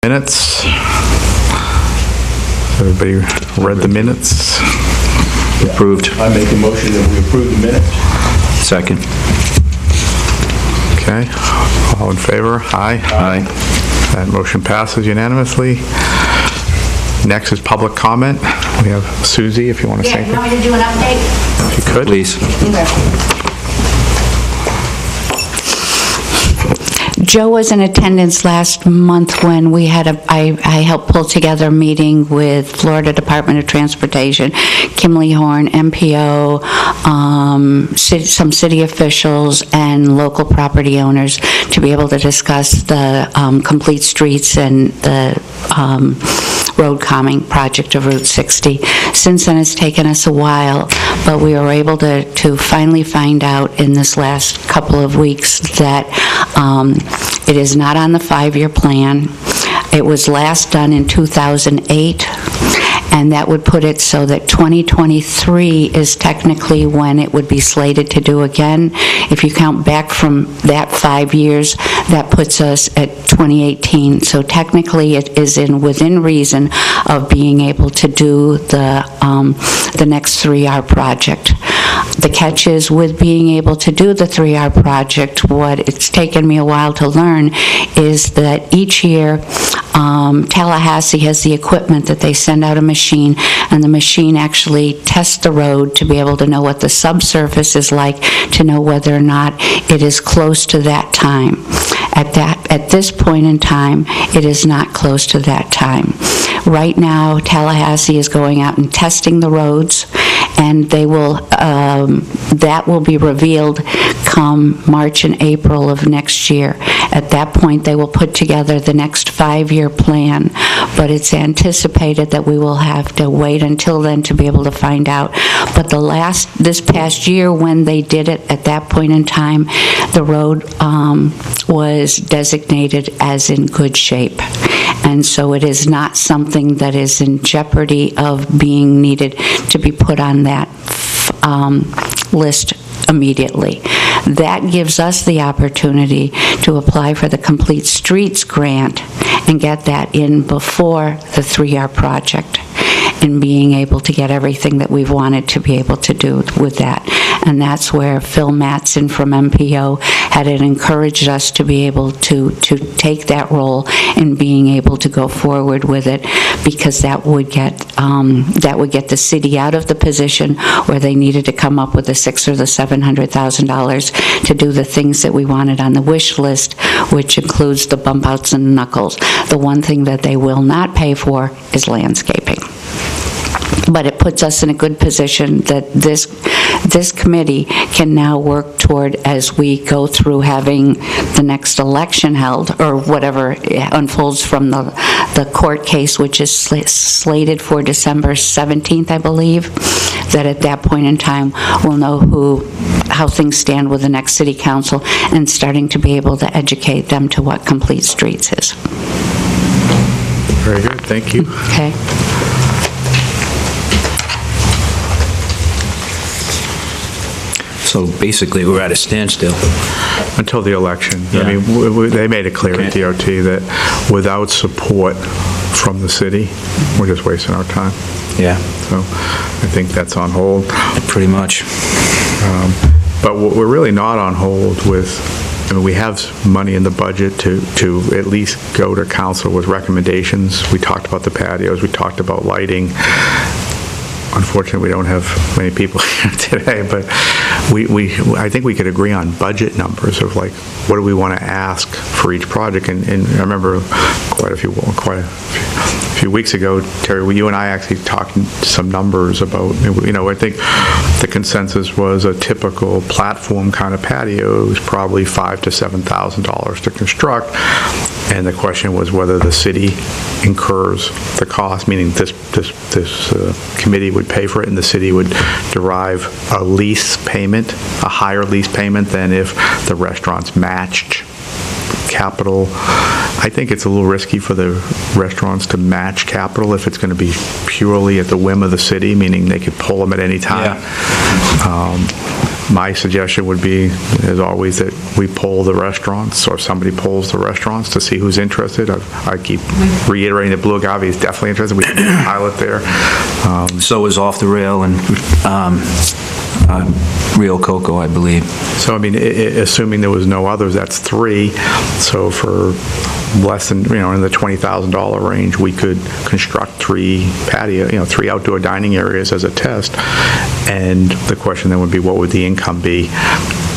Minutes. Everybody read the minutes? Approved. I make a motion that we approve the minutes. Second. Okay. All in favor? Aye. Aye. That motion passes unanimously. Next is public comment. We have Susie, if you want to say Yeah, you anything. want me to do an update? If you could. Please. Okay. Joe was in attendance last month when we had I helped pull together a meeting with Florida Department of Transportation, Kimley Horn, MPO, some city officials, and local property owners to be able to discuss the complete streets and the road calming project of Route 60. Since then, it's taken us a while, but we were able to finally find out in this last couple of weeks that it is not on the 5-year plan. It was last done in 2008, and that would put it so that 2023 is technically when it would be slated to do again. If you count back from that 5 years, that puts us at 2018. So technically, it is within reason of being able to do the next 3R project. The catch is with being able to do the 3R project, what it's taken me a while to learn is that each year Tallahassee has the equipment that they send out a machine, and the machine actually tests the road to be able to know what the subsurface is like, to know whether or not it is close to that time. At this point in time, it is not close to that time. Right now, Tallahassee is going out and testing the roads, and they will that will be revealed come March and April of next year. At that point, they will put together the next 5-year plan, but it's anticipated that we will have to wait until then to be able to find out. But this past year, when they did it, at that point in time, the road was designated as in good shape. And so it is not something that is in jeopardy of being needed to be put on that list immediately. That gives us the opportunity to apply for the Complete Streets grant and get that in before the 3R project, and being able to get everything that we've wanted to be able to do with that. And that's where Phil Mattson from MPO had encouraged us to be able to take that role in being able to go forward with it, because that would get the city out of the position where they needed to come up with the $600,000 or the $700,000 to do the things that we wanted on the wish list, which includes the bump outs and knuckles. The one thing that they will not pay for is landscaping. But it puts us in a good position that this committee can now work toward, as we go through having the next election held, or whatever unfolds from the court case, which is slated for December 17th, I believe, that at that point in time we'll know how things stand with the next city council, and starting to be able to educate them to what Complete Streets is. Very good, thank you. Okay. So basically, we're at a standstill. Until the election. Yeah. I mean, they made it clear at Okay. DOT that without support from the city, we're just wasting our time. Yeah, So I think that's on hold. pretty much. But we're really not on hold with, I mean, we have money in the budget to at least go to council with recommendations. We talked about the patios, we talked about lighting. Unfortunately, we don't have many people here today, but I think we could agree on budget numbers of like, what do we want to ask for each project? And I remember quite a few weeks ago, Terry, you and I actually talked some numbers about, I think the consensus was a typical platform kind of patio is probably $5,000 to $7,000 to construct. And the question was whether the city incurs the cost, meaning this committee would pay for it and the city would derive a lease payment, a higher lease payment than if the restaurants matched capital. I think it's a little risky for the restaurants to match capital if it's going to be purely at the whim of the city, meaning they could pull them at any time. My suggestion would be, as always, that we poll the restaurants, or somebody polls the restaurants to see who's interested. I keep reiterating that Blue Agave is definitely interested. We have a pilot there. So is Off the Rail and Rio Coco, I believe. So, I mean, assuming there was no others, that's 3. So for less than, in the $20,000 range, we could construct 3 patio, 3 outdoor dining areas as a test. And the question then would be, what would the income be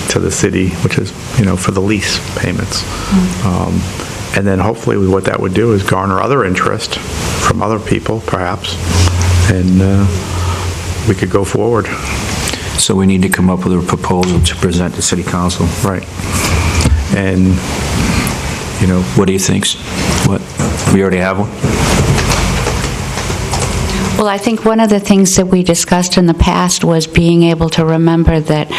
to the city, which is, for the lease payments? And then hopefully what that would do is garner other interest from other people, perhaps, and we could go forward. So we need to come up with a proposal to present to City Council. Right. And, what do you think? What? We already have one? Well, I think one of the things that we discussed in the past was being able to remember that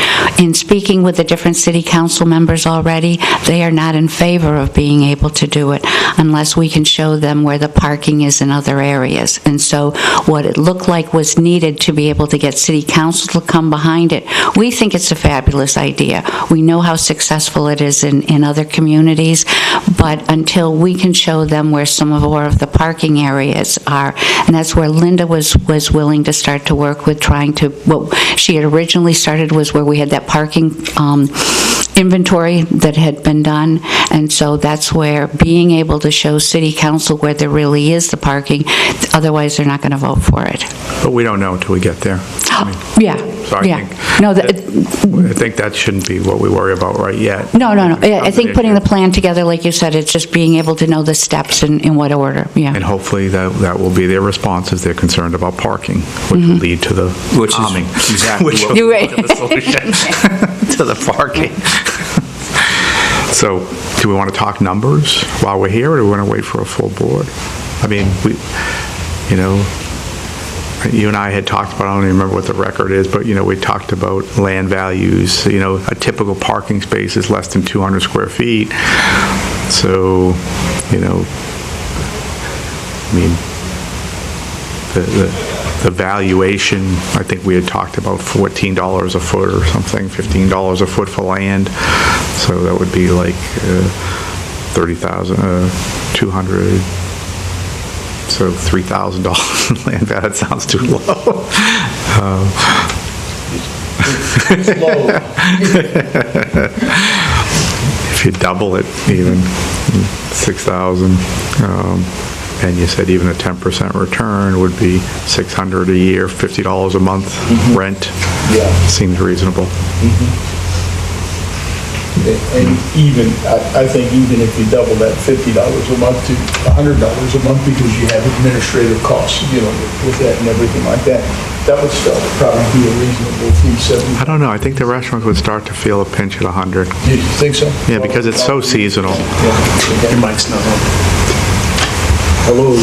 in speaking with the different city council members already, they are not in favor of being able to do it unless we can show them where the parking is in other areas. And so what it looked like was needed to be able to get city council to come behind it. We think it's a fabulous idea. We know how successful it is in other communities, but until we can show them where some of the parking areas are, and that's where Linda was willing to start to work with trying to, what she had originally started was where we had that parking inventory that had been done, and so that's where being able to show city council where there really is the parking, otherwise they're not going to vote for it. but we don't know until we get there. Yeah, So I yeah. think No, I think that shouldn't be what we worry about right yet. No. I think putting the plan together, like you said, it's just being able to know the steps and in what order, yeah. And hopefully that will be their response, is they're concerned about parking, which will lead to the calming. Exactly Which what will You're lead right. to the solution to the parking. So, do we want to talk numbers while we're here, or do we want to wait for a full board? I mean, you and I had talked about, I don't even remember what the record is, but, we talked about land values. A typical parking space is less than 200 square feet. So, the valuation, I think we had talked about $14 a foot or something, $15 a foot for land. So that would be like 30,000, 200, so $3,000 land value. That sounds too low. If you double it, even 6,000, and you said even a 10% return would be $600 a year, $50 a month rent. Yeah. Seems reasonable. And I think even if you double that $50 a month to $100 a month, because you have administrative costs, with that and everything like that, that would still probably be a reasonable fee. I don't know. I think the restaurants would start to feel a pinch at 100. You think so? Yeah, because it's so seasonal. Yeah. Your mic's not on. Hello.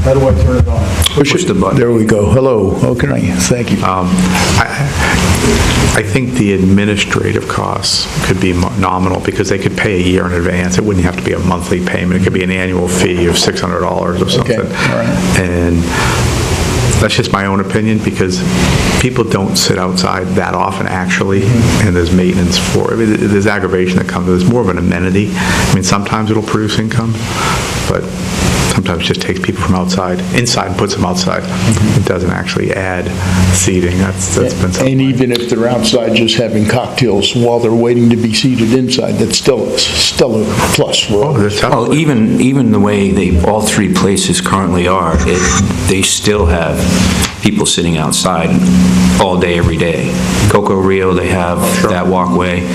How do I turn it on? Push the button. There we go. Hello. Okay. Thank you. I think the administrative costs could be nominal because they could pay a year in advance. It wouldn't have to be a monthly payment. It could be an annual fee of $600 or something. Okay. All right. And that's just my own opinion, because people don't sit outside that often, actually, and there's maintenance for it. There's aggravation that comes. There's more of an amenity. Sometimes it'll produce income, but sometimes it just takes people from inside and puts them outside. It doesn't actually add seating. That's been something. And even if they're outside just having cocktails while they're waiting to be seated inside, that's still a plus. Well, even the way all 3 places currently are, they still have people sitting outside all day, every day. Coco Rio, they have that walkway.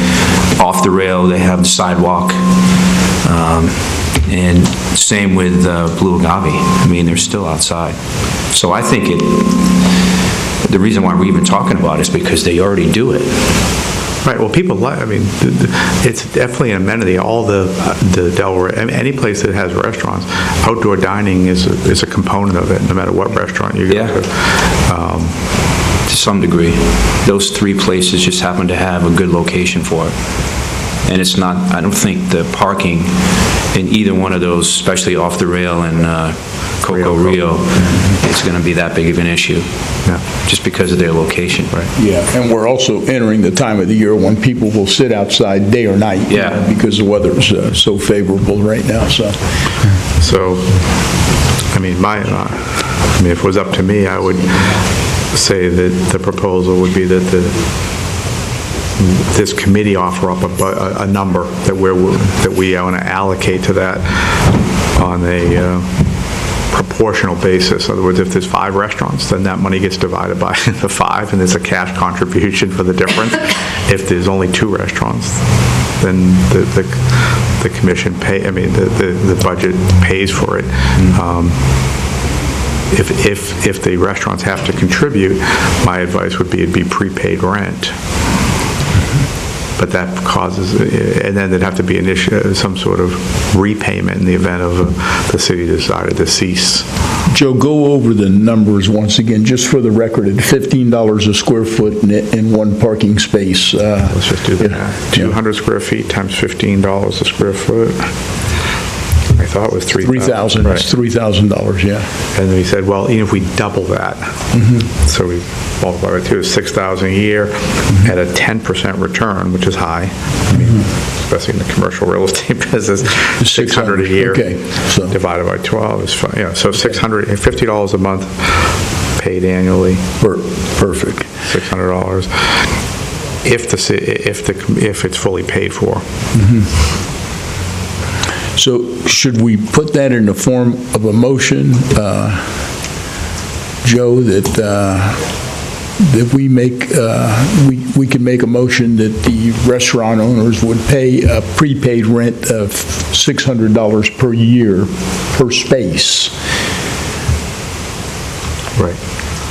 Off the Rail, they have the sidewalk. And same with Blue Agave. They're still outside. So I think the reason why we're even talking about it is because they already do it. Right, well, people it's definitely an amenity. All the Delaware, any place that has restaurants, outdoor dining is a component of it, no matter what restaurant you go to. To some degree. Those 3 places just happen to have a good location for it. And it's not, I don't think the parking in either either one of those, especially Off the Rail and Coco Rio, it's going to be that big of an issue, just because of their location. Right. Yeah, and we're also entering the time of the year when people will sit outside day or night. Yeah. Because the weather's so favorable right now, so. So, I mean, if it was up to me, I would say that the proposal would be that this committee offer up a number that we want to allocate to that on a proportional basis. In other words, if there's 5 restaurants, then that money gets divided by the 5, and there's a cash contribution for the difference. If there's only 2 restaurants, then the commission the budget pays for it. If the restaurants have to contribute, my advice would be it'd be prepaid rent. But that causes, and then there'd have to be some sort of repayment in the event of the city decided to cease. Joe, go over the numbers once again, just for the record, at $15 a square foot in one parking space. Let's just do that. 200 square feet times $15 a square foot. I thought it was $3,000. Right. It's $3,000, yeah. And we said, well, even if we double that, so we multiply by 2, is $6,000 a year at a 10% return, which is high. I mean, especially in the commercial real estate business, $600 a year divided by 12 is fine. Yeah, so $50 a month paid annually. Perfect. $600 if it's fully paid for. So should we put that in the form of a motion, Joe, that we make, we can make a motion that the restaurant owners would pay a prepaid rent of $600 per year per space? Right.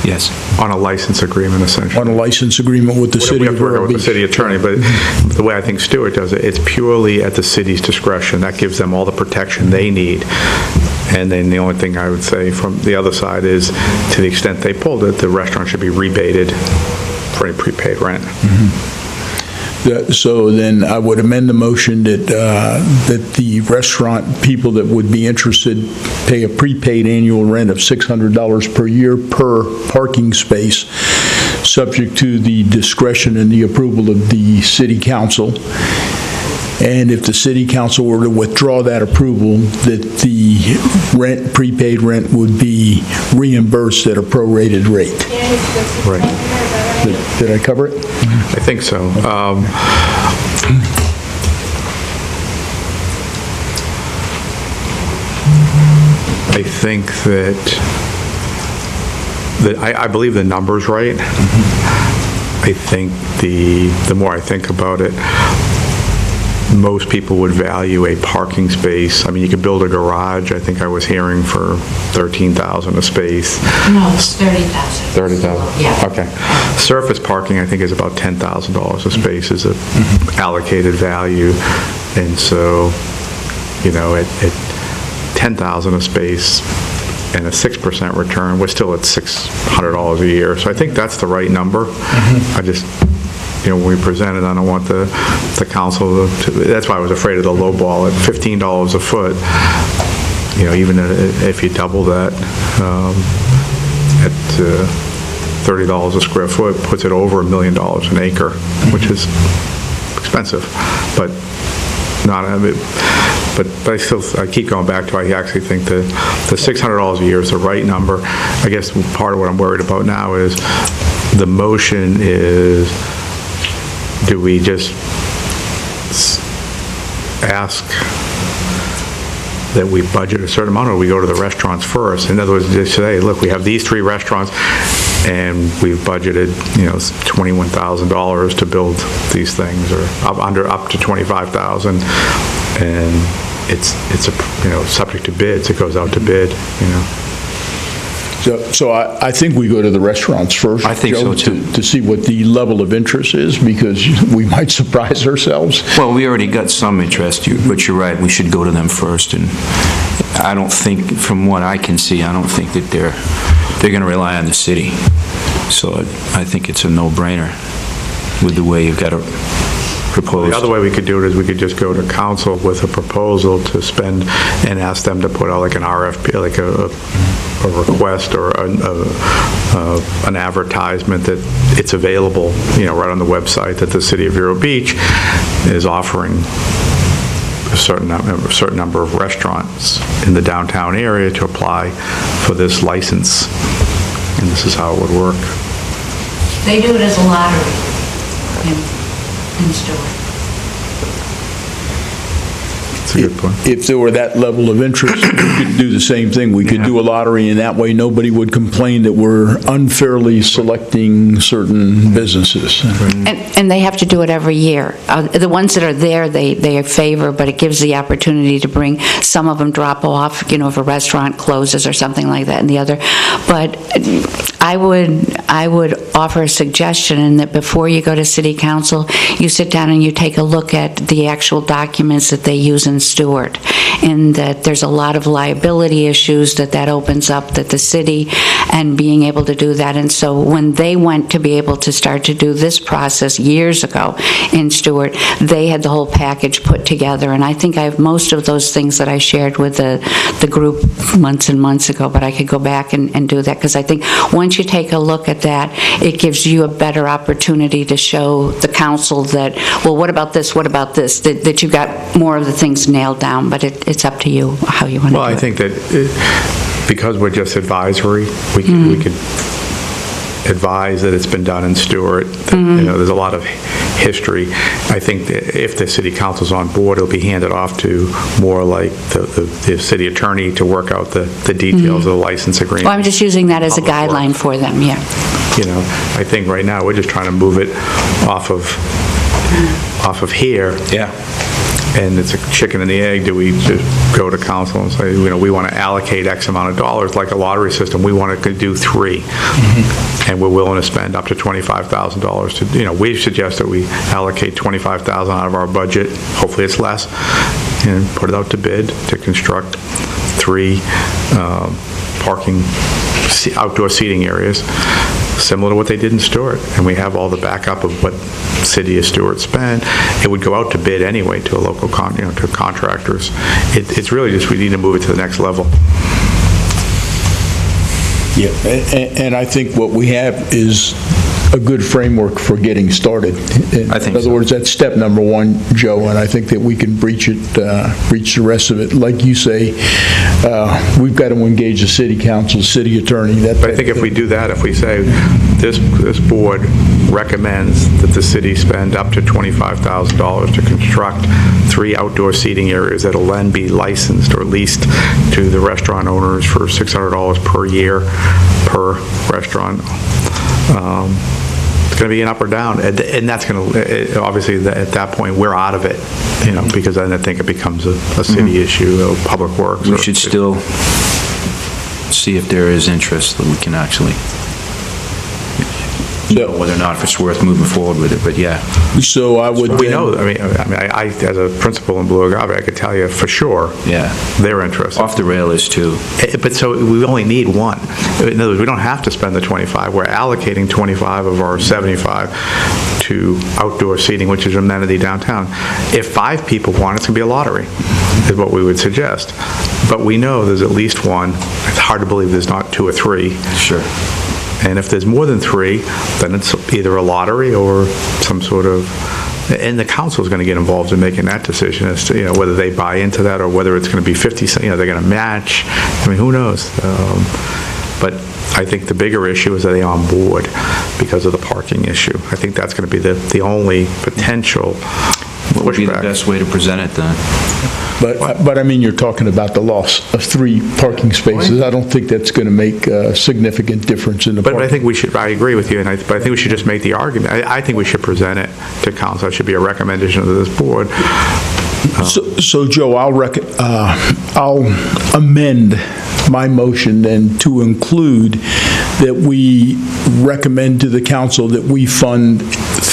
Yes. On a license agreement, essentially. On a license agreement with the City of Vero Beach. With the city attorney, but the way I think Stuart does it, it's purely at the city's discretion. That gives them all the protection they need. And then the only thing I would say from the other side is, to the extent they pulled it, the restaurant should be rebated for any prepaid rent. So then I would amend the motion that the restaurant people that would be interested pay a prepaid annual rent of $600 per year per parking space, subject to the discretion and the approval of the city council. And if the city council were to withdraw that approval, that the prepaid rent would be reimbursed at a prorated rate. Right. Did I cover it? I think so. I think that I believe the number's right. I think the more I think about it, most people would value a parking space. I mean, you could build a garage, I think I was hearing, for $13,000 a space. No, it's $30,000. $30,000? Yeah. Okay. Surface parking, I think, is about $10,000 a space is an allocated value. And so, you know, at $10,000 a space and a 6% return, we're still at $600 a year. So I think that's the right number. I just, you know, when we presented, I don't want the council to, that's why I was afraid of the low ball at $15 a foot. You know, even if you double that at $30 a square foot, puts it over $1 million an acre, which is expensive, but not, but I keep going back to, I actually think the $600 a year is the right number. I guess part of what I'm worried about now is the motion is, do we just ask that we budget a certain amount, or we go to the restaurants first? In other words, just say, look, we have these 3 restaurants, and we've budgeted, you know, $21,000 to build these things, or up to $25,000, and it's a, you know, subject to bids. It goes out to bid, you know. So I think we go to the restaurants first. I think Joe, so, too. To see what the level of interest is, because we might surprise ourselves. Well, we already got some interest, but you're right, we should go to them first. And I don't think, from what I can see, I don't think that they're going to rely on the city. So I think it's a no-brainer with the way you've got to proposed. The other way we could do it is we could just go to council with a proposal to spend and ask them to put out like an RFP, like a request or an advertisement that it's available, right on the website, that the City of Vero Beach is offering a certain number of restaurants in the downtown area to apply for this license, and this is how it would work. They do it as a lottery in Stewart. That's a good point. If there were that level of interest, we could do the same thing. We could do a lottery, and that way nobody would complain that we're unfairly selecting certain businesses. And they have to do it every year. The ones that are there, they favor, but it gives the opportunity to bring, some of them drop off, if a restaurant closes or something like that, and the other. But I would offer a suggestion in that before you go to City Council, you sit down and you take a look at the actual documents that they use in Stewart, and that there's a lot of liability issues that opens up, that the city, and being able to do that. And so when they went to be able to start to do this process years ago in Stewart, they had the whole package put together, and I think I have most of those things that I shared with the group months and months ago, but I could go back and do that, because I think once you take a look at that, it gives you a better opportunity to show the council that, well, what about this, that you got more of the things nailed down, but it's up to you how you want to do it. Well, I think that because we're just advisory, we could advise that it's been done in Stewart. There's a lot of history. I think that if the city council's on board, it'll be handed off to more like the city attorney to work out the details of the license agreement. Well, I'm just using that as a Public guideline works. for them, yeah. I think right now we're just trying to move it off of here. Yeah. And it's a chicken and the egg. Do we just go to council and say, we want to allocate X amount of dollars, like a lottery system, we want to do 3. And we're willing to spend up to $25,000 to, we suggest that we allocate $25,000 out of our budget, hopefully it's less, and put it out to bid to construct 3 parking outdoor seating areas, similar to what they did in Stewart. And we have all the backup of what City of Stewart spent. It would go out to bid anyway to a local to contractors. It's really just, we need to move it to the next level. Yeah, and I think what we have is a good framework for getting started. I think In other so. words, that's step number 1, Joe, and I think that we can breach the rest of it. Like you say, we've got to engage the city council, city attorney. But I think if we do that, if we say this board recommends that the city spend up to $25,000 to construct 3 outdoor seating areas that'll then be licensed or leased to the restaurant owners for $600 per year per restaurant. It's going to be an up or down, and that's going to, obviously, at that point, we're out of it, because then I think it becomes a city issue, of public works. We should still see if there is interest that we can actually, whether or not if it's worth moving forward with it, but yeah. So I would We know, I as a principal in Blue Agave, I could tell you for sure. Yeah. They're interested. Off the rail is too. But so we only need 1. In other words, we don't have to spend the 25. We're allocating 25 of our 75 to outdoor seating, which is an amenity downtown. If 5 people want it, it's going to be a lottery, is what we would suggest. But we know there's at least 1. It's hard to believe there's not 2 or 3. Sure. And if there's more than 3, then it's either a lottery or some sort of, and the council is going to get involved in making that decision as to, whether they buy into that or whether it's going to be 50, they're going to match. Who knows? But I think the bigger issue is, are they on board because of the parking issue? I think that's going to be the only potential What would be the pushback. best way to present it then? But I mean, you're talking about the loss of 3 parking spaces. I don't think that's going to make a significant difference in the But I parking. think we should, I agree with you, but I think we should just make the argument. I think we should present it to council. It should be a recommendation of this board. So Joe, I'll amend my motion then to include that we recommend to the council that we fund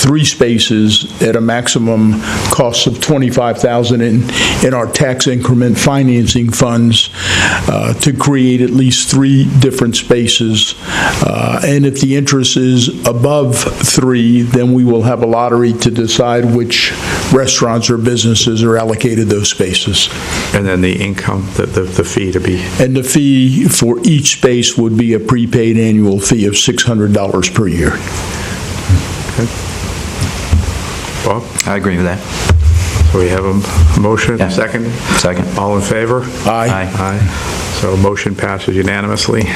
3 spaces at a maximum cost of $25,000 in our tax increment financing funds to create at least 3 different spaces. And if the interest is above 3, then we will have a lottery to decide which restaurants or businesses are allocated those spaces. And then the income, the fee to be, And the fee for each space would be a prepaid annual fee of $600 per year. Bob? I agree with that. So we have a motion, Yeah. second? Second. All in favor? Aye. Aye. So motion passes unanimously.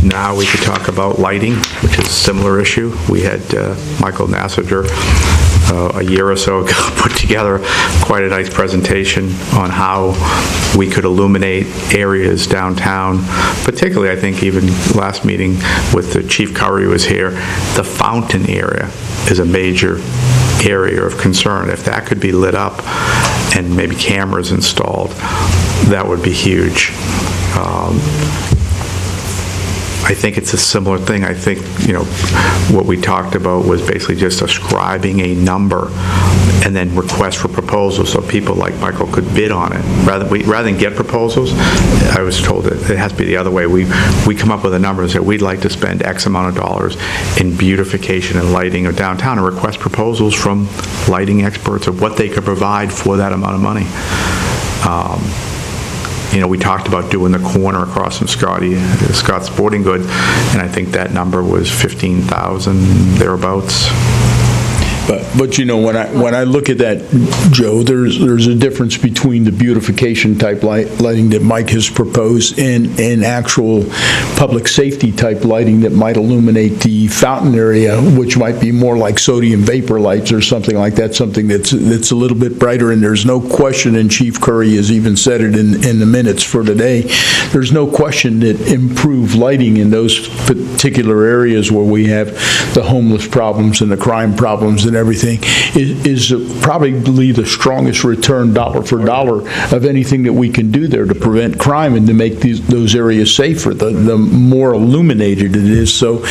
Now we could talk about lighting, which is a similar issue. We had Michael Nassiger a year or so ago put together quite a nice presentation on how we could illuminate areas downtown, particularly, I think, even last meeting with the Chief Curry was here, the fountain area is a major area of concern. If that could be lit up and maybe cameras installed, that would be huge. I think it's a similar thing. I think, what we talked about was basically just ascribing a number and then request for proposals so people like Michael could bid on it. Rather than get proposals, I was told that it has to be the other way. We come up with a number and say, we'd like to spend X amount of dollars in beautification and lighting of downtown, and request proposals from lighting experts of what they could provide for that amount of money. We talked about doing the corner across from Scott's Sporting Goods, and I think that number was 15,000 thereabouts. But when I look at that, Joe, there's a difference between the beautification type lighting that Mike has proposed and actual public safety type lighting that might illuminate the fountain area, which might be more like sodium vapor lights or something like that, something that's a little bit brighter. And there's no question, and Chief Curry has even said it in the minutes for today, there's no question that improved lighting in those particular areas where we have the homeless problems and the crime problems and everything is probably the strongest return dollar for dollar of anything that we can do there to prevent crime and to make those areas safer, the more illuminated it is. So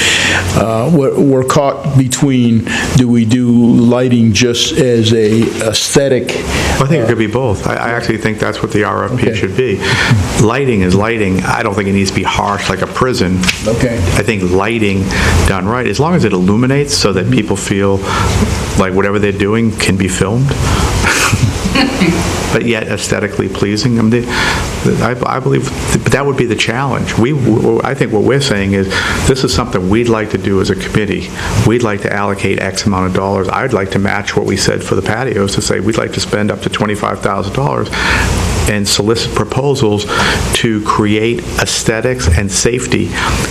we're caught between, do we do lighting just as a aesthetic? I think it could be both. I actually think that's what the RFP should be. Lighting is lighting. I don't think it needs to be harsh like a prison. Okay. I think lighting done right, as long as it illuminates so that people feel like whatever they're doing can be filmed, but yet aesthetically pleasing. I believe that would be the challenge. I think what we're saying is this is something we'd like to do as a committee. We'd like to allocate X amount of dollars. I'd like to match what we said for the patios to say we'd like to spend up to $25,000 and solicit proposals to create aesthetics and safety,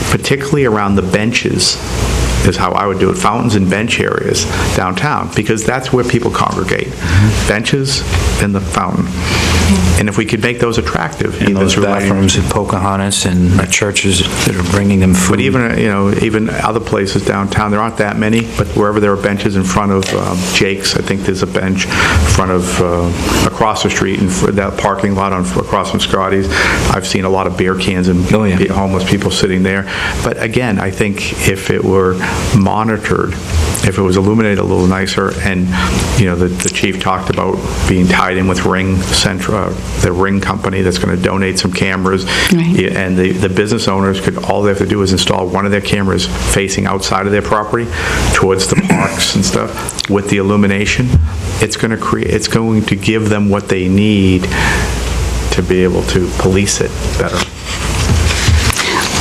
particularly around the benches, is how I would do it, fountains and bench areas downtown, because that's where people congregate, benches and the fountain. And if we could make those attractive. And those bathrooms at Pocahontas and churches that are bringing them food. But even other places downtown, there aren't that many, but wherever there are benches in front of Jake's, I think there's a bench in front of, across the street, in that parking lot across from Scotty's. I've seen a lot of beer cans and homeless people sitting there. But again, I think if it were monitored, if it was illuminated a little nicer, and the chief talked about being tied in with the Ring company that's going to donate some cameras, right. And the business owners all they have to do is install one of their cameras facing outside of their property towards the parks and stuff with the illumination. It's going to give them what they need to be able to police it better.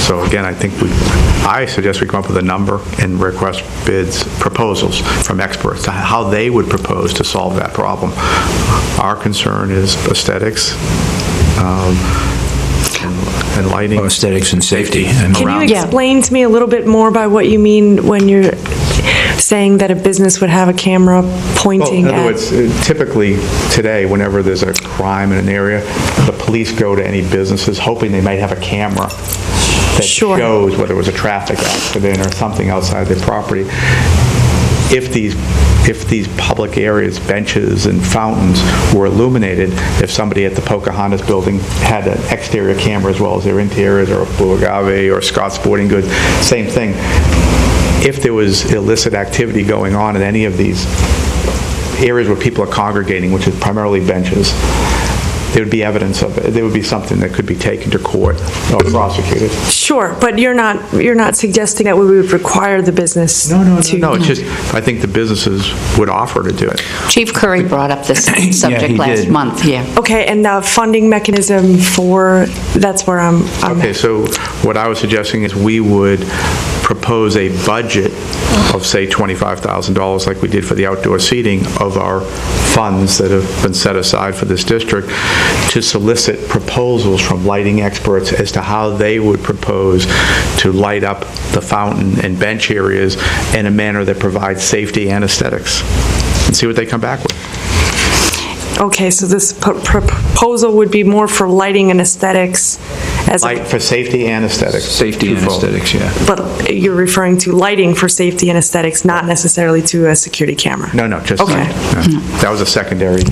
So again, I suggest we come up with a number and request proposals from experts to how they would propose to solve that problem. Our concern is aesthetics and lighting. Aesthetics and safety. Can you explain to me a little bit more by what you mean when you're saying that a business would have a camera pointing in other at? words, typically today, whenever there's a crime in an area, the police go to any businesses hoping they might have a camera that shows whether it was a traffic accident or something outside their property. If these if these public areas, benches and fountains were illuminated, if somebody at the Pocahontas building had an exterior camera as well as their interiors, or Blue Agave or Scott's Sporting Goods, same thing. If there was illicit activity going on in any of these areas where people are congregating, which is primarily benches, there would be evidence of it. There would be something that could be taken to court or prosecuted. Sure, but you're not suggesting that we would require the business to... No, it's just, I think the businesses would offer to do it. Chief Curry brought up this subject he last did. month, yeah. Okay, and the funding mechanism for, that's where I'm Okay, so what I was suggesting is we would propose a budget of, say, $25,000, like we did for the outdoor seating, of our funds that have been set aside for this district, to solicit proposals from lighting experts as to how they would propose to light up the fountain and bench areas in a manner that provides safety and aesthetics, and see what they come back with. Okay, so this proposal would be more for lighting and aesthetics as Light for safety and aesthetics. Safety and Twofold. aesthetics, yeah. but you're referring to lighting for safety and aesthetics, not necessarily to a security camera? No, just Okay. that was a secondary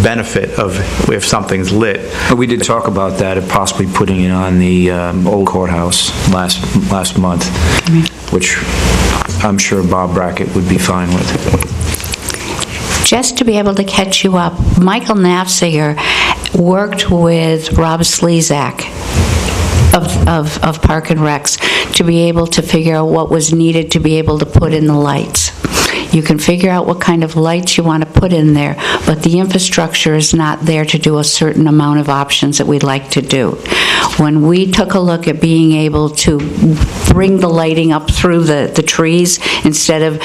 benefit of if something's lit. But we did talk about that, of possibly putting it on the old courthouse last month, which I'm sure Bob Brackett would be fine with. Just to be able to catch you up, Michael Nafziger worked with Rob Slezak of Park and Recs to be able to figure out what was needed to be able to put in the lights. You can figure out what kind of lights you want to put in there, but the infrastructure is not there to do a certain amount of options that we'd like to do. When we took a look at being able to bring the lighting up through the trees instead of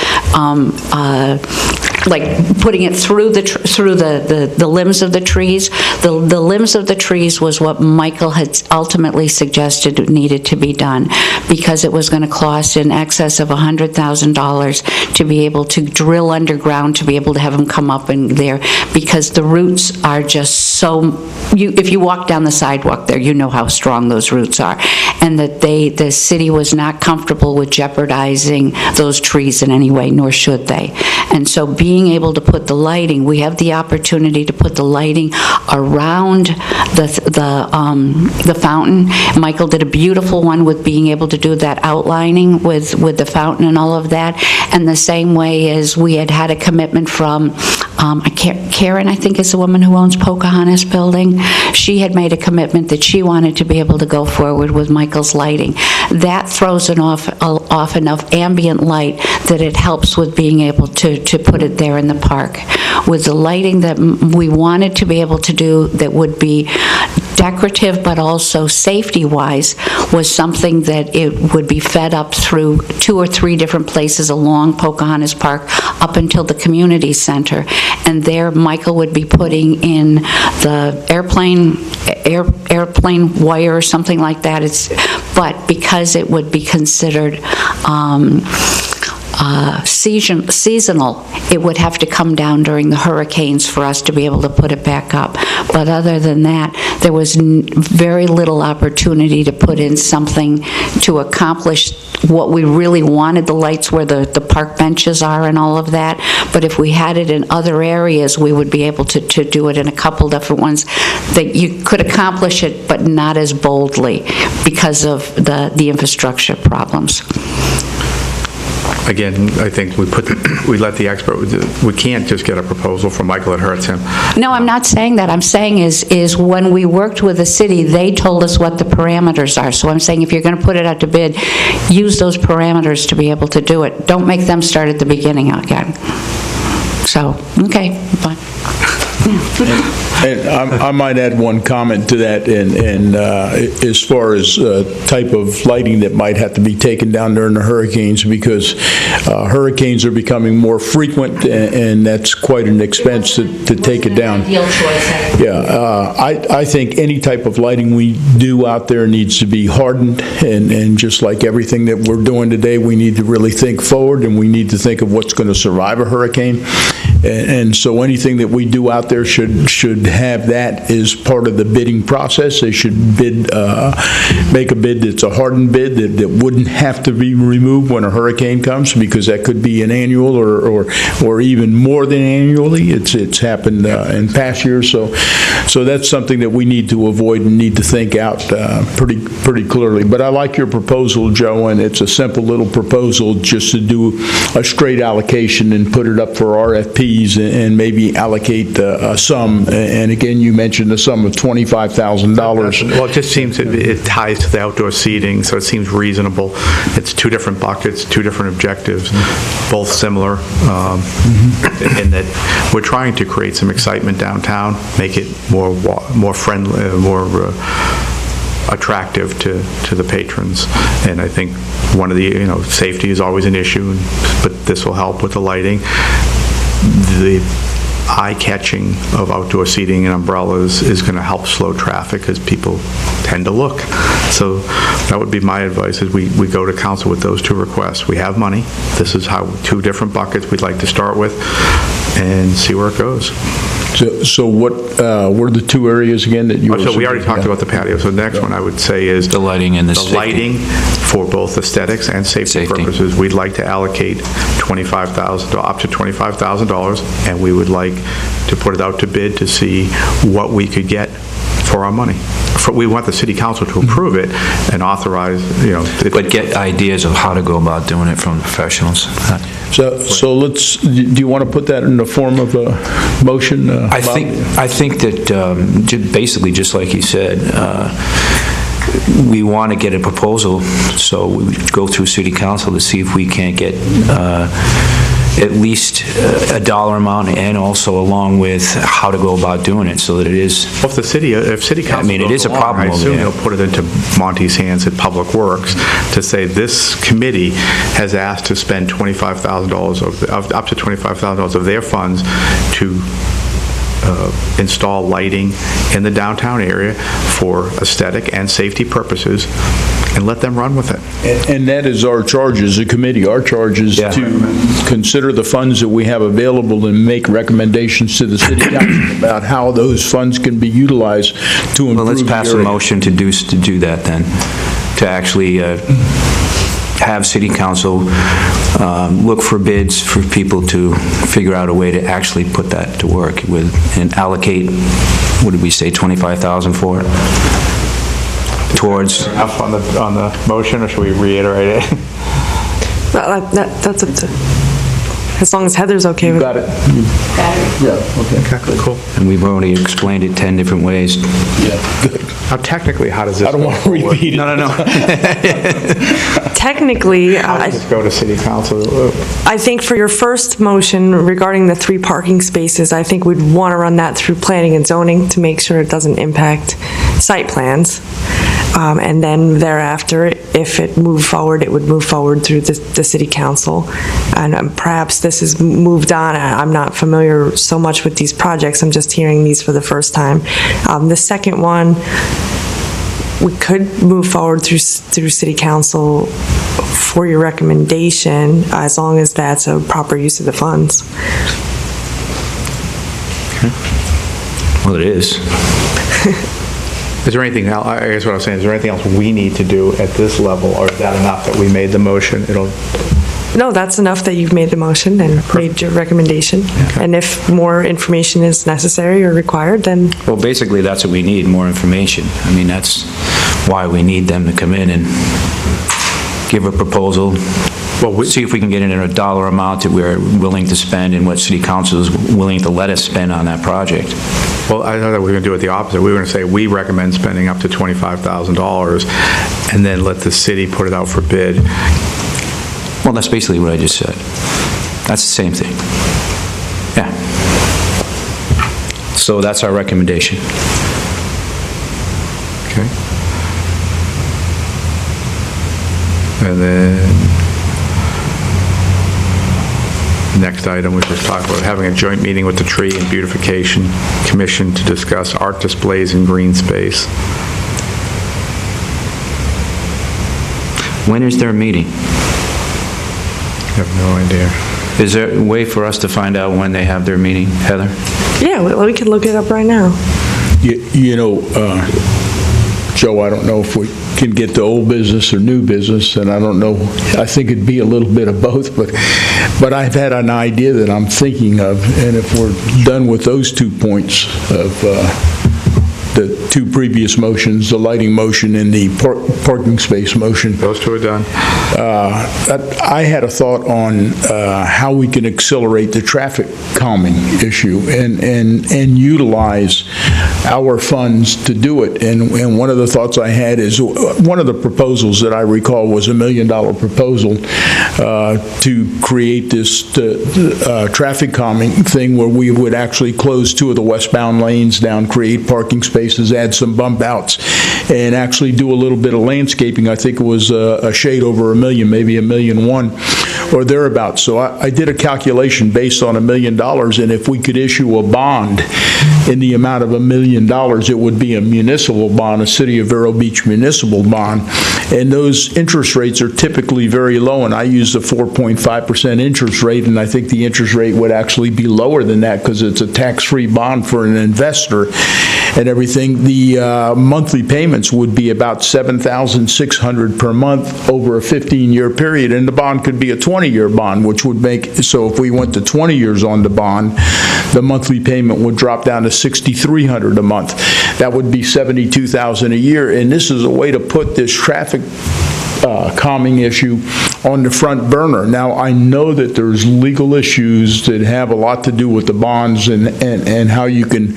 like putting it through the limbs of the trees. The limbs of the trees was what Michael had ultimately suggested needed to be done, because it was going to cost in excess of $100,000 to be able to drill underground to be able to have them come up in there, because the roots are just so, if you walk down the sidewalk there, you know how strong those roots are, and that the city was not comfortable with jeopardizing those trees in any way, nor should they. And so being able to put the lighting, we have the opportunity to put the lighting around the fountain. Michael did a beautiful one with being able to do that outlining with the fountain and all of that. And the same way as we had a commitment from Karen, I think is the woman who owns Pocahontas Building. She had made a commitment that she wanted to be able to go forward with Michael's lighting. That throws off enough ambient light that it helps with being able to put it there in the park. With the lighting that we wanted to be able to do that would be decorative but also safety-wise was something that it would be fed up through 2 or 3 different places along Pocahontas Park up until the community center. And there Michael would be putting in the airplane wire or something like that. But because it would be considered seasonal, it would have to come down during the hurricanes for us to be able to put it back up. But other than that, there was very little opportunity to put in something to accomplish what we really wanted, the lights where the park benches are and all of that. But if we had it in other areas, we would be able to do it in a couple different ones that you could accomplish it, but not as boldly because of the infrastructure problems. Again, I think we let the expert, we can't just get a proposal from Michael, it hurts him. No, I'm not saying that. I'm saying is when we worked with the city, they told us what the parameters are. So I'm saying if you're going to put it out to bid, use those parameters to be able to do it. Don't make them start at the beginning again. So, okay, fine. And I might add one comment to that, and as far as type of lighting that might have to be taken down during the hurricanes, because hurricanes are becoming more frequent, and that's quite an expense to take it down. Yeah, I think any type of lighting we do out there needs to be hardened, and just like everything that we're doing today, we need to really think forward, and we need to think of what's going to survive a hurricane. And so anything that we do out there should have that as part of the bidding process. They should make a bid that's a hardened bid that wouldn't have to be removed when a hurricane comes, because that could be an annual or even more than annually. It's happened in past years. So that's something that we need to avoid and need to think out pretty clearly. But I like your proposal, Joe, and it's a simple little proposal just to do a straight allocation and put it up for RFPs and maybe allocate a sum. And again, you mentioned a sum of $25,000. Well, it just seems it ties to the outdoor seating, so it seems reasonable. It's two different buckets, two different objectives, both similar, in that we're trying to create some excitement downtown, make it more friendly, more attractive to the patrons. And I think one of the, safety is always an issue, but this will help with the lighting. The eye-catching of outdoor seating and umbrellas is going to help slow traffic because people tend to look. So that would be my advice, is we go to council with those two requests. We have money. This is how two different buckets we'd like to start with and see where it goes. So what were the two areas again that you were... So we already talked about the patio. So the next one I would say is... The lighting and the safety. lighting for both aesthetics and safety purposes. We'd like to allocate $25,000, up to $25,000, and we would like to put it out to bid to see what we could get for our money. We want the city council to approve it and authorize, But get ideas of how to go about doing it from professionals. So let's, do you want to put that in the form of a motion? I think that basically, just like you said, we want to get a proposal, so we would go through city council to see if we can't get at least a dollar amount, and also along with how to go about doing it so that it is... Well, if city council it is a problem I over assume there. they'll put it into Monty's hands at Public Works to say this committee has asked to spend $25,000 up to $25,000 of their funds to install lighting in the downtown area for aesthetic and safety purposes, and let them run with it. And that is our charge as a committee. Our charge is to consider the funds that we have available and make recommendations to the city council about how those funds can be utilized to improve the area. Well, let's pass a motion to do that then, to actually have city council look for bids for people to figure out a way to actually put that to work with, and allocate, what did we say, $25,000 for it? Towards... Enough on the motion, or should we reiterate it? That's up to, as long as Heather's okay with it. Got it? Yeah, okay. Cool. And we've already explained it 10 different ways. Yeah, good. Now, technically, how does this... I don't want to repeat it. No. Technically, How does this go to city council? I think for your first motion regarding the 3 parking spaces, I think we'd want to run that through planning and zoning to make sure it doesn't impact site plans. And then thereafter, if it moved forward, it would move forward through the city council. And perhaps this is moved on. I'm not familiar so much with these projects. I'm just hearing these for the first time. The second one, we could move forward through city council for your recommendation, as long as that's a proper use of the funds. Well, it is. Is there anything else, I guess what I was saying, is there anything else we need to do at this level, or is that enough that we made the motion? No, that's enough that you've made the motion and made your recommendation. Okay. And if more information is necessary or required, then... Well, basically, that's what we need, more information. I mean, that's why we need them to come in and give a proposal, see if we can get it in a dollar amount that we're willing to spend and what city council is willing to let us spend on that project. Well, I thought we were going to do it the opposite. We were going to say we recommend spending up to $25,000 and then let the city put it out for bid. Well, that's basically what I just said. That's the same thing. Yeah. So that's our recommendation. Okay. And then next item, we just talked about having a joint meeting with the Tree and Beautification Commission to discuss art displays in green space. When is their meeting? I have no idea. Is there a way for us to find out when they have their meeting, Heather? Yeah, we can look it up right now. You know, Joe, I don't know if we can get to old business or new business, and I don't know, I think it'd be a little bit of both, but I've had an idea that I'm thinking of, and if we're done with those 2 points of the 2 previous motions, the lighting motion and the parking space motion. Those 2 are done. I had a thought on how we can accelerate the traffic calming issue and utilize our funds to do it. And one of the thoughts I had is, one of the proposals that I recall was $1 million proposal to create this traffic calming thing where we would actually close 2 of the westbound lanes down, create parking spaces, add some bump outs, and actually do a little bit of landscaping. I think it was a shade over $1 million, maybe $1.1 million or thereabouts. So I did a calculation based on $1 million, and if we could issue a bond in the amount of $1 million, it would be a municipal bond, a City of Vero Beach municipal bond, and those interest rates are typically very low, and I used a 4.5% interest rate, and I think the interest rate would actually be lower than that because it's a tax-free bond for an investor and everything. The monthly payments would be about $7,600 per month over a 15-year period, and the bond could be a 20-year bond, which would make, so if we went to 20 years on the bond, the monthly payment would drop down to $6,300 a month. That would be $72,000 a year, and this is a way to put this traffic calming issue on the front burner. Now, I know that there's legal issues that have a lot to do with the bonds and how you can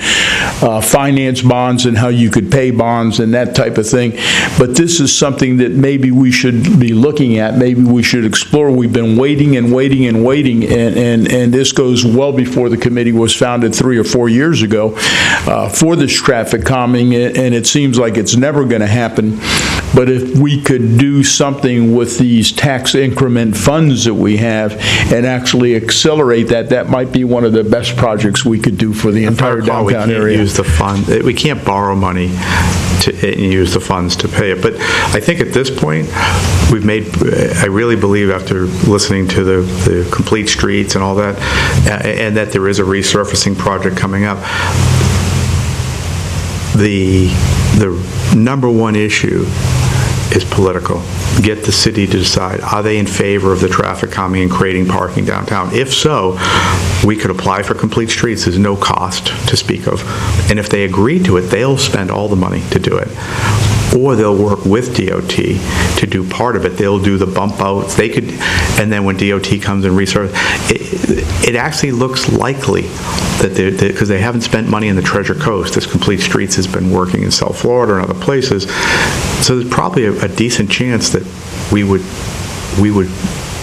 finance bonds and how you could pay bonds and that type of thing, but this is something that maybe we should be looking at, maybe we should explore. We've been waiting and waiting and waiting, and this goes well before the committee was founded 3 or 4 years ago for this traffic calming, and it seems like it's never going to happen. But if we could do something with these tax increment funds that we have and actually accelerate that, that might be one of the best projects we could do for the entire downtown area. Use the fund. We can't borrow money and use the funds to pay it. But I think at this point, we've made, I really believe after listening to the complete streets and all that, and that there is a resurfacing project coming up, the number one issue is political. Get the city to decide, are they in favor of the traffic calming and creating parking downtown? If so, we could apply for complete streets. There's no cost to speak of. And if they agree to it, they'll spend all the money to do it. Or they'll work with DOT to do part of it. They'll do the bump outs. They could, and then when DOT comes and resurface, it actually looks likely that because they haven't spent money in the Treasure Coast. This Complete Streets has been working in South Florida and other places. So there's probably a decent chance that we would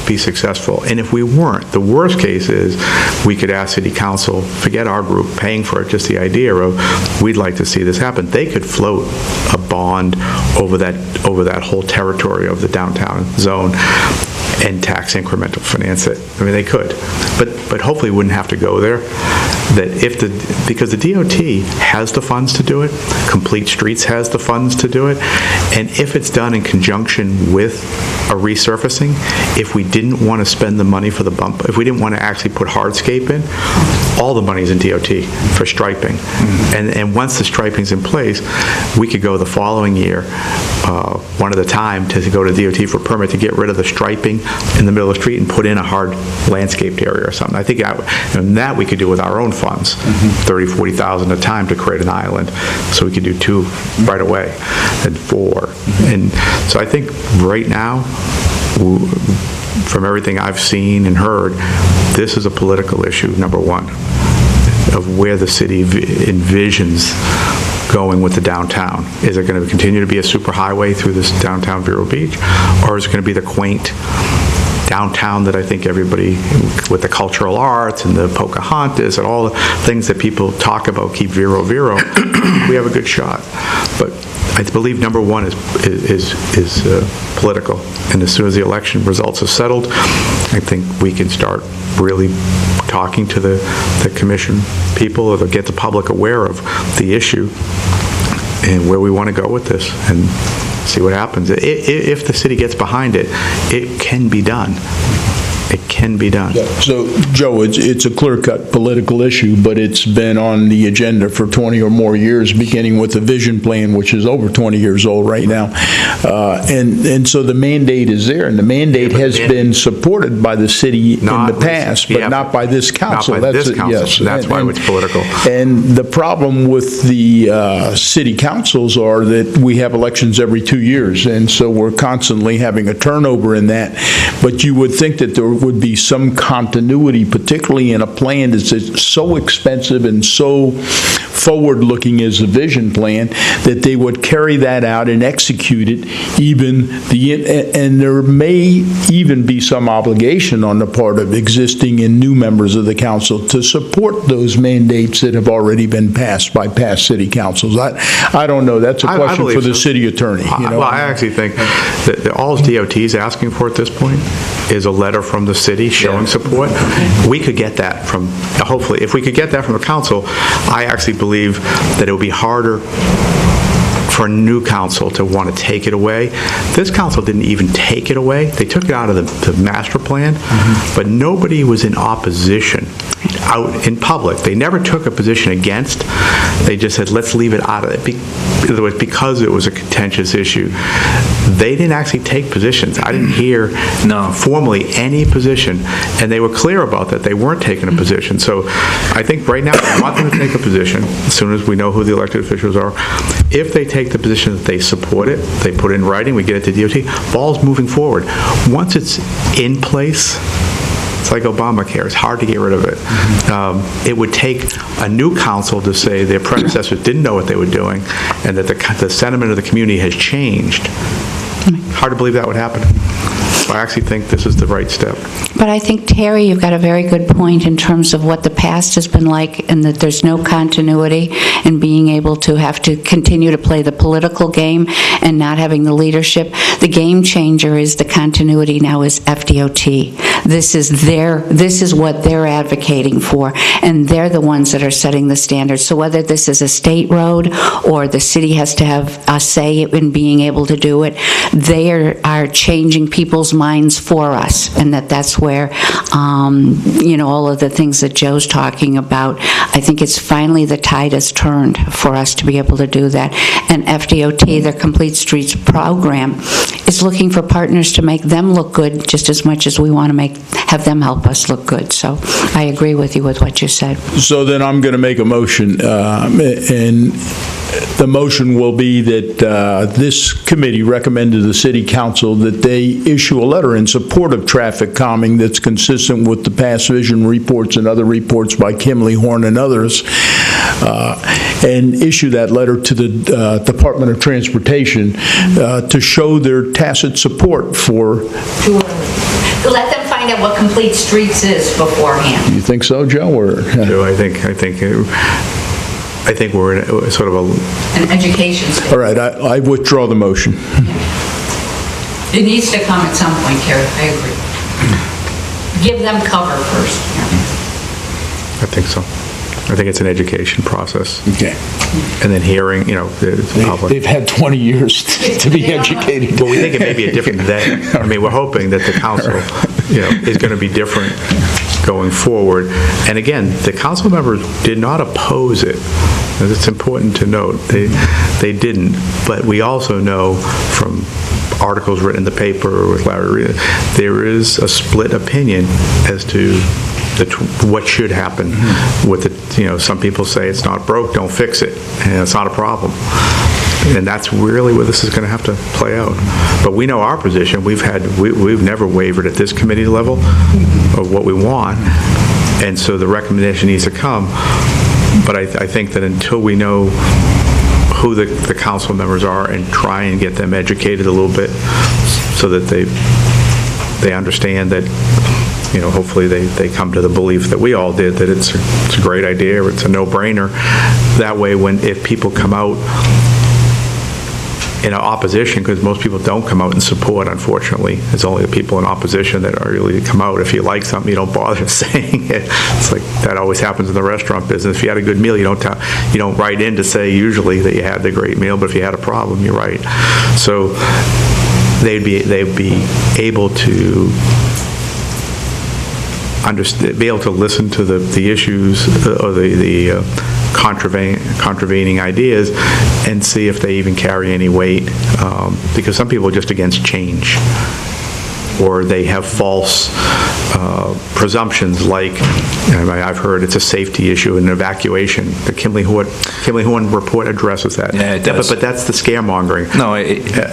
be successful. And if we weren't, the worst case is we could ask City Council, forget our group paying for it, just the idea of we'd like to see this happen. They could float a bond over that whole territory of the downtown zone and tax incremental finance it. I mean, they could, but hopefully wouldn't have to go there. Because the DOT has the funds to do it, Complete Streets has the funds to do it, and if it's done in conjunction with a resurfacing, if we didn't want to spend the money for the bump, if we didn't want to actually put hardscape in, all the money's in DOT for striping. And once the striping's in place, we could go the following year, one at a time, to go to DOT for permit to get rid of the striping in the middle of the street and put in a hard landscaped area or something. I think that we could do with our own funds, 30, 40,000 a time to create an island. So we could do 2 right away and 4. And so I think right now, from everything I've seen and heard, this is a political issue, number one, of where the city envisions going with the downtown. Is it going to continue to be a superhighway through this downtown Vero Beach, or is it going to be the quaint downtown that I think everybody, with the cultural arts and the Pocahontas and all the things that people talk about, keep Vero Vero, we have a good shot. But I believe number one is political, and as soon as the election results are settled, I think we can start really talking to the commission people, or get the public aware of the issue and where we want to go with this, and see what happens. If the city gets behind it, it can be done. It can. can be done. So, Joe, it's a clear-cut political issue, but it's been on the agenda for 20 or more years, beginning with the vision plan, which is over 20 years old right now. And so the mandate is there, and the mandate has been supported by the city in the past, but not by this council. Not by this council. Yes. That's why it's political. And the problem with the city councils are that we have elections every 2 years, and so we're constantly having a turnover in that. But you would think that there would be some continuity, particularly in a plan that's so expensive and so forward-looking as the vision plan, that they would carry that out and execute it, and there may even be some obligation on the part of existing and new members of the council to support those mandates that have already been passed by past city councils. I don't know. That's a question for the city attorney. Well, I actually think that all DOT is asking for at this point is a letter from the city showing support. We could get that from, hopefully, if we could get that from the council, I actually believe that it would be harder for a new council to want to take it away. This council didn't even take it away. They took it out of the master plan, but nobody was in opposition out in public. They never took a position against. They just said, let's leave it out of it. In other words, because it was a contentious issue, they didn't actually take positions. I didn't hear formally any position, and they were clear about that. They weren't taking a position. So I think right now we want them to take a position as soon as we know who the elected officials are. If they take the position that they support it, they put it in writing, we get it to DOT, ball's moving forward. Once it's in place, it's like Obamacare. It's hard to get rid of it. It would take a new council to say their predecessors didn't know what they were doing and that the sentiment of the community has changed. Hard to believe that would happen. I actually think this is the right step. But I think, Terry, you've got a very good point in terms of what the past has been like and that there's no continuity in being able to have to continue to play the political game and not having the leadership. The game changer is the continuity now is FDOT. This is what they're advocating for, and they're the ones that are setting the standards. So whether this is a state road or the city has to have a say in being able to do it, they are changing people's minds for us, and that's where, all of the things that Joe's talking about, I think it's finally the tide has turned for us to be able to do that. And FDOT, their Complete Streets program, is looking for partners to make them look good just as much as we want to have them help us look good. So I agree with you with what you said. So then I'm going to make a motion, and the motion will be that this committee recommend to the city council that they issue a letter in support of traffic calming that's consistent with the past vision reports and other reports by Kimley Horn and others, and issue that letter to the Department of Transportation to show their tacit support for... Let them find out what Complete Streets is beforehand. You think so, Joe? Or Joe, I think we're in a sort of an education stage. All right, I withdraw the motion. It needs to come at some point, Terry. I agree. Give them cover first. I think so. I think it's an education process. Okay. And then hearing, the public. They've had 20 years to be educated. But we think it may be a different day. I mean, we're hoping that the council, is going to be different going forward. And again, the council members did not oppose it. It's important to note. They didn't. But we also know from articles written in the paper with Larry, there is a split opinion as to what should happen with it. Some people say it's not broke, don't fix it, and it's not a problem. And that's really where this is going to have to play out. But we know our position. We've never wavered at this committee level of what we want, and so the recommendation needs to come. But I think that until we know who the council members are and try and get them educated a little bit so that they understand that, hopefully they come to the belief that we all did, that it's a great idea or it's a no-brainer. That way, if people come out in opposition, because most people don't come out in support, unfortunately. It's only the people in opposition that are really come out. If you like something, you don't bother saying it. It's like that always happens in the restaurant business. If you had a good meal, you don't write in to say usually that you had the great meal, but if you had a problem, you write. So they'd be able to be able to listen to the issues or the contravening ideas and see if they even carry any weight, because some people are just against change, or they have false presumptions, like, I've heard it's a safety issue in evacuation. The Kimley Horn report addresses that. Yeah, it does. But that's the scaremongering. No,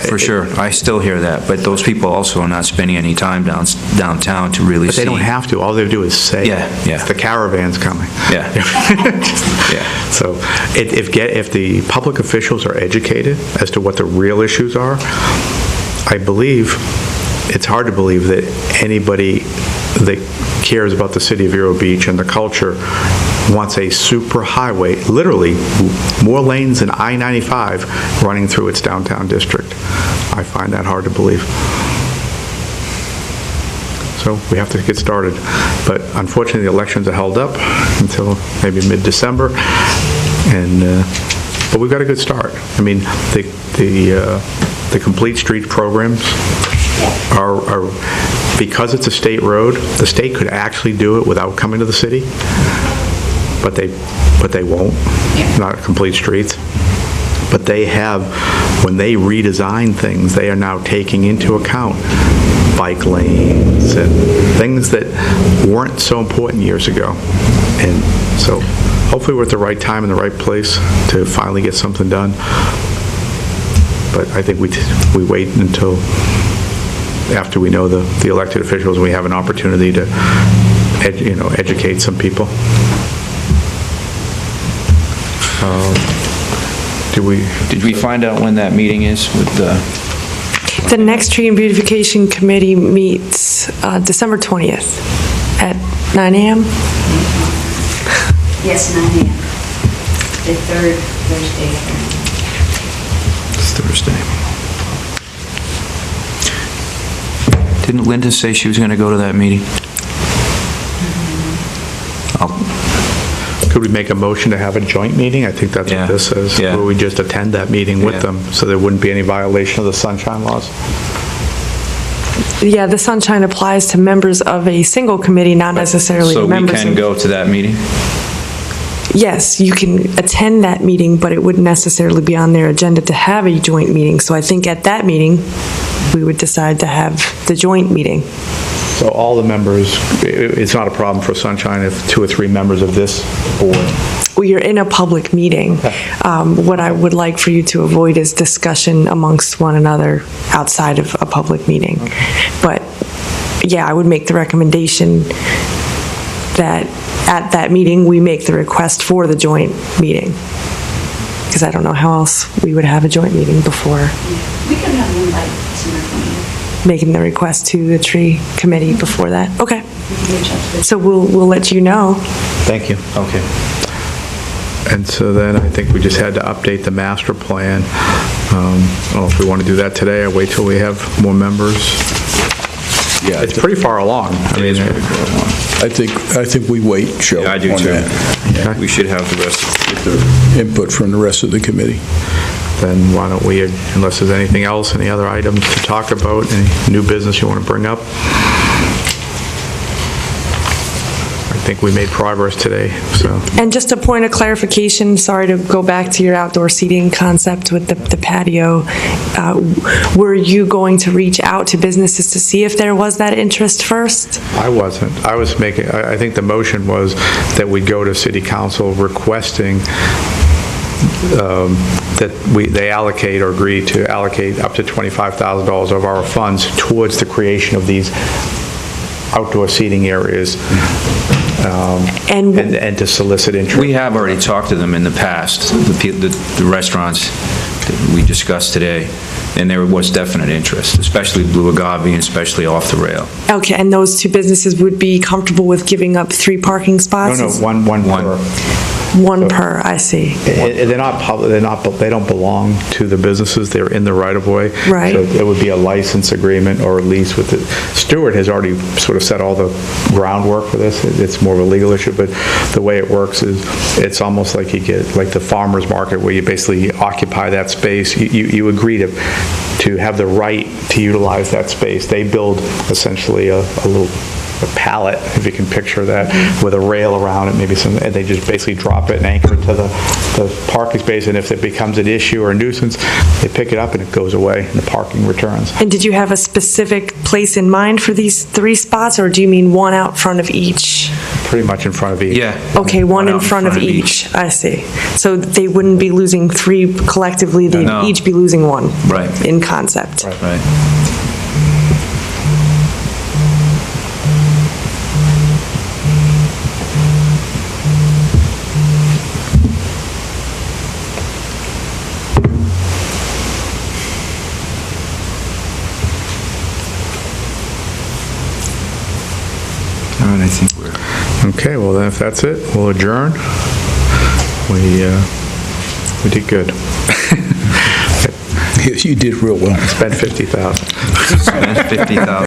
for sure. I still hear that, but those people also are not spending any time downtown to really see. But they don't have to. All they do is say, Yeah. the caravan's coming. Yeah. Yeah. So if the public officials are educated as to what the real issues are, I believe, it's hard to believe that anybody that cares about the city of Vero Beach and the culture wants a super highway, literally more lanes than I-95 running through its downtown district. I find that hard to believe. So we have to get started. But unfortunately, the elections are held up until maybe mid-December, but we've got a good start. I mean, the complete street programs are, because it's a state road, the state could actually do it without coming to the city, but they won't, not complete streets. But they have, when they redesign things, they are now taking into account bike lanes and things that weren't so important years ago. And so hopefully we're at the right time and the right place to finally get something done. But I think we wait until after we know the elected officials, and we have an opportunity to educate some people. Did we find out when that meeting is with the... The next Tree and Beautification Committee meets December 20th at 9 a.m. Yes, 9 a.m. The third Thursday. It's Thursday. Didn't Linda say she was going to go to that meeting? Could we make a motion to have a joint meeting? I think that's what this is, where we just attend that meeting with them, so there wouldn't be any violation of the sunshine laws. Yeah, the sunshine applies to members of a single committee, not necessarily So we members can of... go to that meeting? Yes, you can attend that meeting, but it wouldn't necessarily be on their agenda to have a joint meeting. So I think at that meeting, we would decide to have the joint meeting. So all the members, it's not a problem for sunshine if 2 or 3 members of this board. Well, you're in a public meeting. What I would like for you to avoid is discussion amongst one another outside of a public meeting. But yeah, I would make the recommendation that at that meeting, we make the request for the joint meeting. Because I don't know how else we would have a joint meeting before. We can have one by December 20th. Making the request to the tree committee before that. Okay. So we'll let you know. Thank you. Okay. And so then I think we just had to update the master plan. I don't know if we want to do that today or wait till we have more members. Yeah, It's pretty far along. I mean, I think we wait, Joe. Yeah, I do on too. that. We should have the rest of The input from the rest of the committee. then why don't we, unless there's anything else, any other items to talk about, any new business you want to bring up? I think we made progress today, so. And just a point of clarification, sorry to go back to your outdoor seating concept with the patio. Were you going to reach out to businesses to see if there was that interest first? I wasn't. I think the motion was that we go to city council requesting that they allocate or agree to allocate up to $25,000 of our funds towards the creation of these outdoor seating areas and to solicit interest. We have already talked to them in the past, the restaurants that we discussed today, and there was definite interest, especially Blue Agave and especially Off the Rail. Okay, and those 2 businesses would be comfortable with giving up 3 parking spots? No, one per. One per, I see. They're not public, they don't belong to the businesses, they're in the right-of-way. Right. So it would be a license agreement or a lease with it. Stuart has already sort of set all the groundwork for this. It's more of a legal issue, but the way it works is it's almost like you get, like the farmer's market, where you basically occupy that space. You agree to have the right to utilize that space. They build essentially a little pallet, if you can picture that, with a rail around it, maybe some, and they just basically drop it and anchor it to the parking space, and if it becomes an issue or a nuisance, they pick it up and it goes away, and the parking returns. And did you have a specific place in mind for these 3 spots, or do you mean one out front of each? Pretty much in front of each. Yeah. Okay, one in out front of each. I see. So they wouldn't be losing 3 collectively, they'd No. each be losing 1. Right. In concept. Right. All right, I think we're... Okay, well then, if that's it, we'll adjourn. We did good. You did real well. Spent $50,000. Spent $50,000.